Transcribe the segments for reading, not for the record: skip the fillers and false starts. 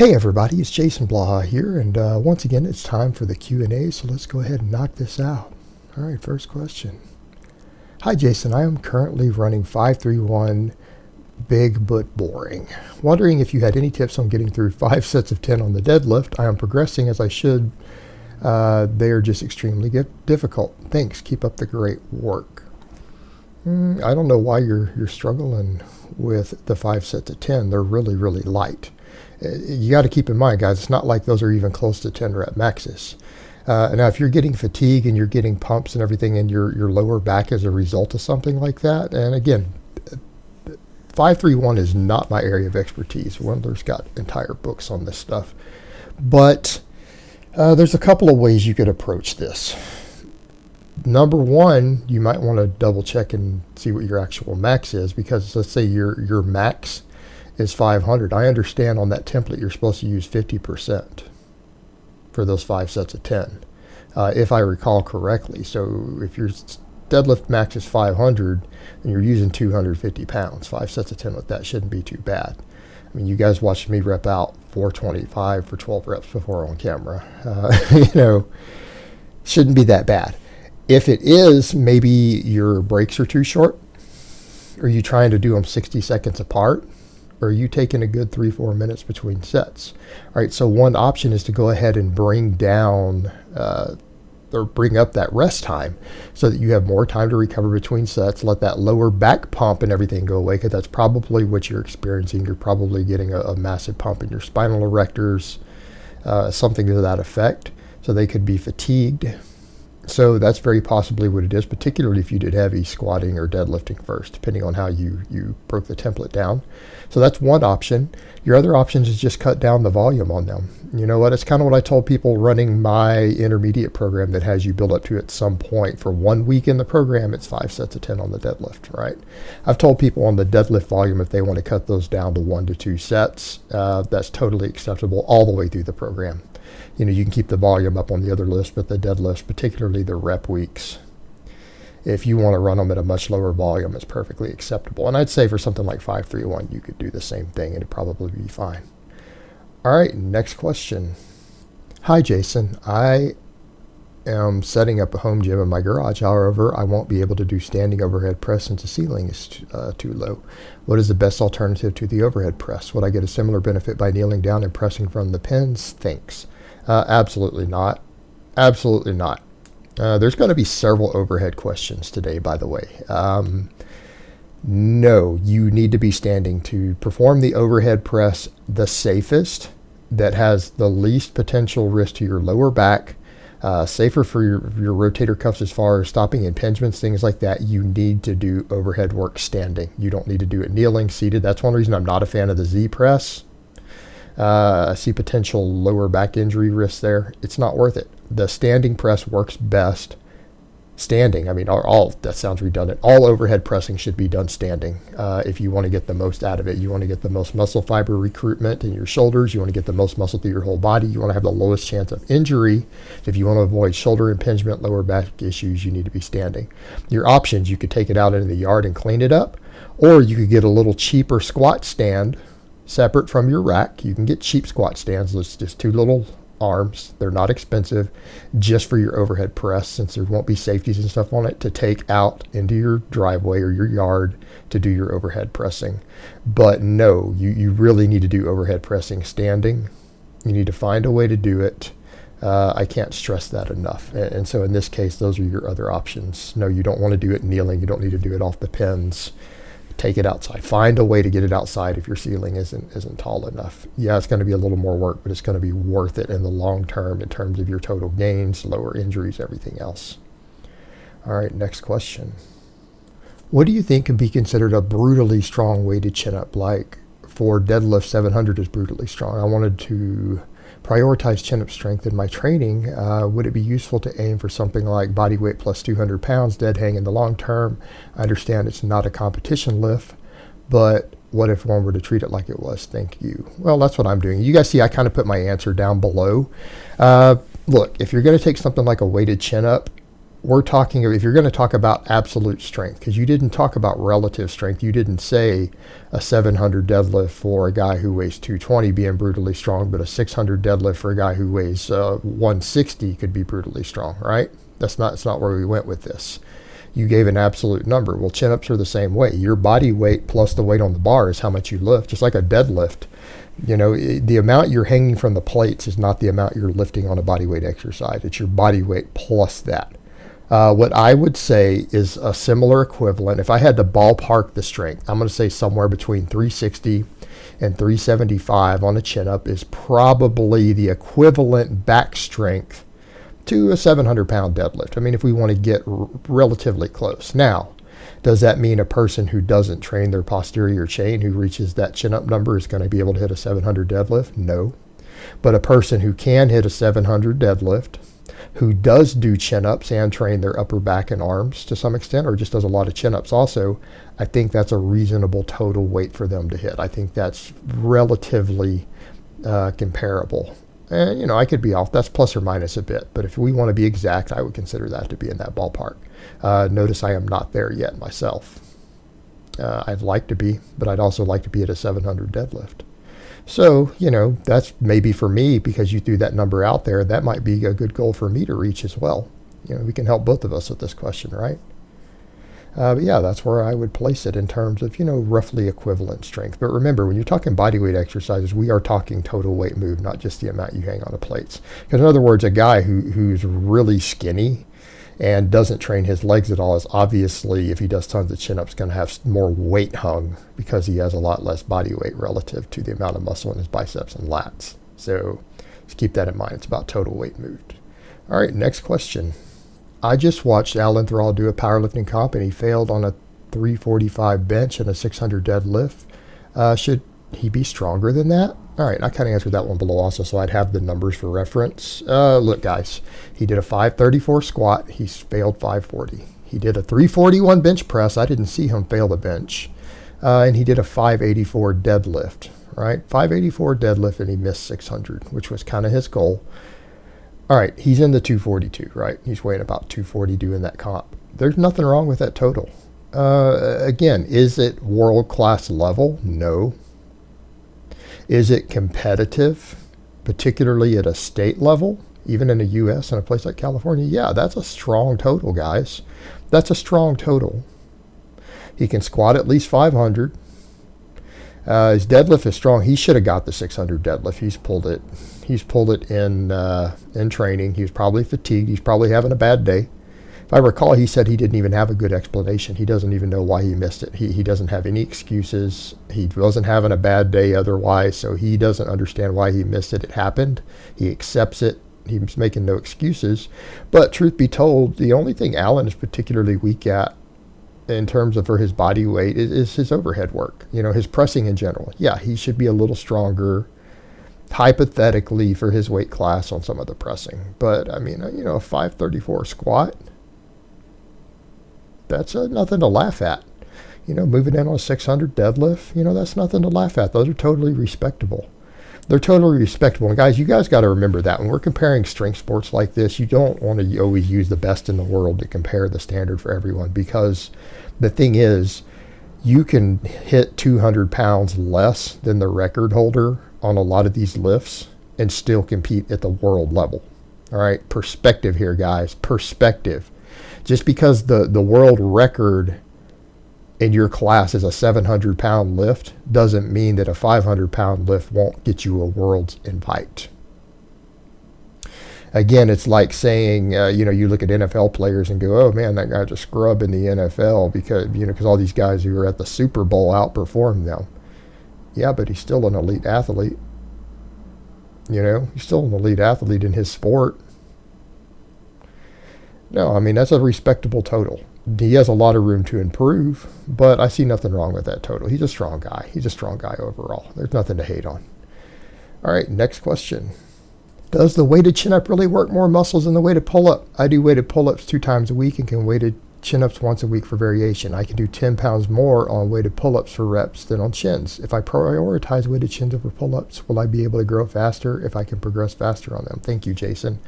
Hey everybody, it's Jason Blaha here, and once again it's time for the Q&A, so let's go ahead and knock this out. Alright, first question. Hi Jason, I am currently running 531 big but boring. Wondering if you had any tips on getting through 5 sets of 10 on the deadlift. I am progressing as I should. They are just extremely difficult. Thanks, keep up the great work. I don't know why you're struggling with the 5 sets of 10. They're really light. You got to keep in mind, guys, it's not like those are even close to 10 rep maxes. Now, if you're getting fatigue and you're getting pumps and everything in your lower back as a result of something like that, and again, 531 is not my area of expertise. Wendler's got entire books on this stuff. But there's a couple of ways you could approach this. Number one, you might want to double check and see what your actual max is, because let's say your max is 500. I understand on that template you're supposed to use 50% for those 5 sets of 10, if I recall correctly. So if your deadlift max is 500 and you're using 250 pounds, 5 sets of 10 with that shouldn't be too bad. I mean, you guys watched me rep out 425 for 12 reps before on camera. Shouldn't be that bad. If it is, maybe your breaks are too short. Are you trying to do them 60 seconds apart? Or are you taking a good 3-4 minutes between sets? All right, so one option is to go ahead and bring down or bring up that rest time so that you have more time to recover between sets. Let that lower back pump and everything go away, because that's probably what you're experiencing. You're probably getting a massive pump in your spinal erectors, something to that effect. So they could be fatigued. So that's very possibly what it is, particularly if you did heavy squatting or deadlifting first, depending on how you broke the template down. So that's one option. Your other option is just cut down the volume on them. You know what? It's kind of what I told people running my intermediate program that has you build up to at some point. For 1 week in the program, it's 5 sets of 10 on the deadlift, right? I've told people on the deadlift volume, if they want to cut those down to 1 to 2 sets, that's totally acceptable all the way through the program. You can keep the volume up on the other list, but the deadlifts, particularly the rep weeks, if you want to run them at a much lower volume, it's perfectly acceptable. And I'd say for something like 531, you could do the same thing and it'd probably be fine. All right, next question. Hi, Jason. I am setting up a home gym in my garage. However, I won't be able to do standing overhead press since the ceiling is too low. What is the best alternative to the overhead press? Would I get a similar benefit by kneeling down and pressing from the pins? Thanks. Absolutely not. Absolutely not. There's going to be several overhead questions today, by the way. No, you need to be standing to perform the overhead press the safest, that has the least potential risk to your lower back, safer for your rotator cuffs as far as stopping impingements, things like that. You need to do overhead work standing. You don't need to do it kneeling, seated. That's one reason I'm not a fan of the Z press. I see potential lower back injury risks there. It's not worth it. The standing press works best standing. I mean, all that sounds redundant. All overhead pressing should be done standing. If you want to get the most out of it, you want to get the most muscle fiber recruitment in your shoulders. You want to get the most muscle through your whole body. You want to have the lowest chance of injury. If you want to avoid shoulder impingement, lower back issues, you need to be standing. Your options, you could take it out into the yard and clean it up, or you could get a little cheaper squat stand separate from your rack. You can get cheap squat stands. It's just 2 little arms. They're not expensive, just for your overhead press, since there won't be safeties and stuff on it, to take out into your driveway or your yard to do your overhead pressing. But no, you really need to do overhead pressing standing. You need to find a way to do it. I can't stress that enough. And so in this case, those are your other options. No, you don't want to do it kneeling. You don't need to do it off the pins. Take it outside. Find a way to get it outside if your ceiling isn't tall enough. Yeah, it's going to be a little more work, but it's going to be worth it in the long term in terms of your total gains, lower injuries, everything else. All right, next question. What do you think can be considered a brutally strong weighted chin-up? Like for deadlift, 700 is brutally strong. I wanted to prioritize chin-up strength in my training. Would it be useful to aim for something like body weight plus 200 pounds dead hang in the long term? I understand it's not a competition lift, but what if one were to treat it like it was? Thank you. Well, that's what I'm doing. You guys see I kind of put my answer down below. Look, if you're going to take something like a weighted chin-up, we're talking, if you're going to talk about absolute strength, because you didn't talk about relative strength, you didn't say a 700 deadlift for a guy who weighs 220 being brutally strong, but a 600 deadlift for a guy who weighs 160 could be brutally strong, right? That's not where we went with this. You gave an absolute number. Well, chin-ups are the same way. Your body weight plus the weight on the bar is how much you lift, just like a deadlift. You know, the amount you're hanging from the plates is not the amount you're lifting on a body weight exercise. It's your body weight plus that. What I would say is a similar equivalent. If I had to ballpark the strength, I'm going to say somewhere between 360 and 375 on a chin-up is probably the equivalent back strength to a 700-pound deadlift. I mean, if we want to get relatively close. Now, does that mean a person who doesn't train their posterior chain who reaches that chin-up number is going to be able to hit a 700 deadlift? No. But a person who can hit a 700 deadlift, who does do chin-ups and train their upper back and arms to some extent, or just does a lot of chin-ups also, I think that's a reasonable total weight for them to hit. I think that's relatively comparable. And, you know, I could be off. That's plus or minus a bit. But if we want to be exact, I would consider that to be in that ballpark. Notice I am not there yet myself. I'd like to be, but I'd also like to be at a 700 deadlift. So, you know, that's maybe for me, because you threw that number out there, that might be a good goal for me to reach as well. You know, we can help both of us with this question, right? But yeah, that's where I would place it in terms of, you know, roughly equivalent strength. But remember, when you're talking bodyweight exercises, we are talking total weight move, not just the amount you hang on the plates. Because in other words, a guy who's really skinny and doesn't train his legs at all is obviously, if he does tons of chin-ups, going to have more weight hung because he has a lot less body weight relative to the amount of muscle in his biceps and lats. So just keep that in mind. It's about total weight moved. All right, next question. I just watched Alan Thrall do a powerlifting comp, and he failed on a 345 bench and a 600 deadlift. Should he be stronger than that? All right, I kind of answered that one below also, so I'd have the numbers for reference. Look, guys, he did a 534 squat. He failed 540. He did a 341 bench press. I didn't see him fail the bench. And he did a 584 deadlift, right? 584 deadlift, and he missed 600, which was kind of his goal. All right, he's in the 242, right? He's weighing about 240 doing that comp. There's nothing wrong with that total. Again, is it world-class level? No. Is it competitive, particularly at a state level, even in the U.S. and a place like California? Yeah, that's a strong total, guys. That's a strong total. He can squat at least 500. His deadlift is strong. He should have got the 600 deadlift. He's pulled it in training. He was probably fatigued. He's probably having a bad day. If I recall, he said he didn't even have a good explanation. He doesn't even know why he missed it. He doesn't have any excuses. He wasn't having a bad day otherwise, so he doesn't understand why he missed it. It happened. He accepts it. He's making no excuses. But truth be told, the only thing Alan is particularly weak at in terms of for his body weight is his overhead work. You know, his pressing in general. Yeah, he should be a little stronger hypothetically for his weight class on some of the pressing. But I mean, you know, a 534 squat, that's nothing to laugh at. You know, moving in on a 600 deadlift, you know, that's nothing to laugh at. Those are totally respectable. They're totally respectable. And guys, you guys got to remember that when we're comparing strength sports like this, you don't want to always use the best in the world to compare the standard for everyone, because the thing is, you can hit 200 pounds less than the record holder on a lot of these lifts and still compete at the world level. All right, perspective here, guys, perspective. Just because the world record in your class is a 700-pound lift doesn't mean that a 500-pound lift won't get you a world's invite. Again, it's like saying, you know, you look at NFL players and go, oh man, that guy's a scrub in the NFL because all these guys who are at the Super Bowl outperform them. Yeah, but he's still an elite athlete. You know, he's still an elite athlete in his sport. No, I mean, that's a respectable total. He has a lot of room to improve, but I see nothing wrong with that total. He's a strong guy. He's a strong guy overall. There's nothing to hate on. All right, next question. Does the weighted chin-up really work more muscles than the weighted pull-up? I do weighted pull-ups 2 times a week and can weighted chin-ups once a week for variation. I can do 10 pounds more on weighted pull-ups for reps than on chins. If I prioritize weighted chins over pull-ups, will I be able to grow faster if I can progress faster on them? Thank you, Jason.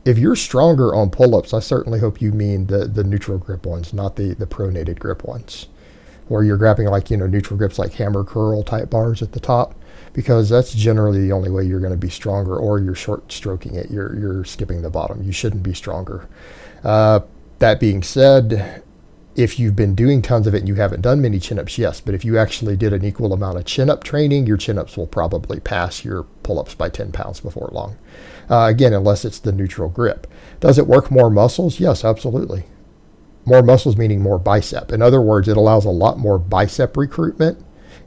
if you're stronger on pull-ups, I certainly hope you mean the neutral grip ones, not the pronated grip ones, where you're grabbing like, neutral grips like hammer curl type bars at the top, because that's generally the only way you're going to be stronger, or you're short stroking it. You're skipping the bottom. You shouldn't be stronger. That being said, if you've been doing tons of it and you haven't done many chin-ups, yes, but if you actually did an equal amount of chin-up training, your chin-ups will probably pass your pull-ups by 10 pounds before long. Again, unless it's the neutral grip. Does it work more muscles? Yes, absolutely. More muscles meaning more bicep. In other words, it allows a lot more bicep recruitment.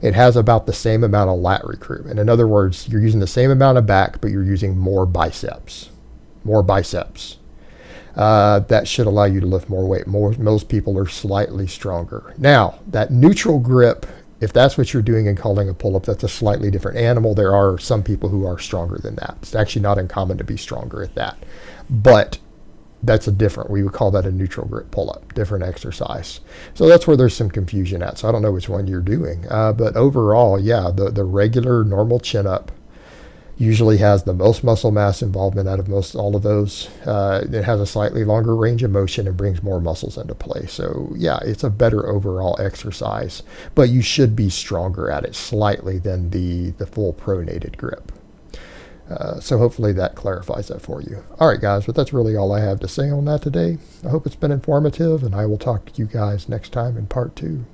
It has about the same amount of lat recruitment. In other words, you're using the same amount of back, but you're using more biceps. More biceps. That should allow you to lift more weight. Most people are slightly stronger. Now, that neutral grip, if that's what you're doing and calling a pull-up, that's a slightly different animal. There are some people who are stronger than that. It's actually not uncommon to be stronger at that. But that's we would call that a neutral grip pull-up, different exercise. So that's where there's some confusion at. So I don't know which one you're doing. But overall, yeah, the regular normal chin-up usually has the most muscle mass involvement out of all of those. It has a slightly longer range of motion and brings more muscles into play. So yeah, it's a better overall exercise, but you should be stronger at it slightly than the full pronated grip. So hopefully that clarifies that for you. All right, guys, but that's really all I have to say on that today. I hope it's been informative, and I will talk to you guys next time in part 2.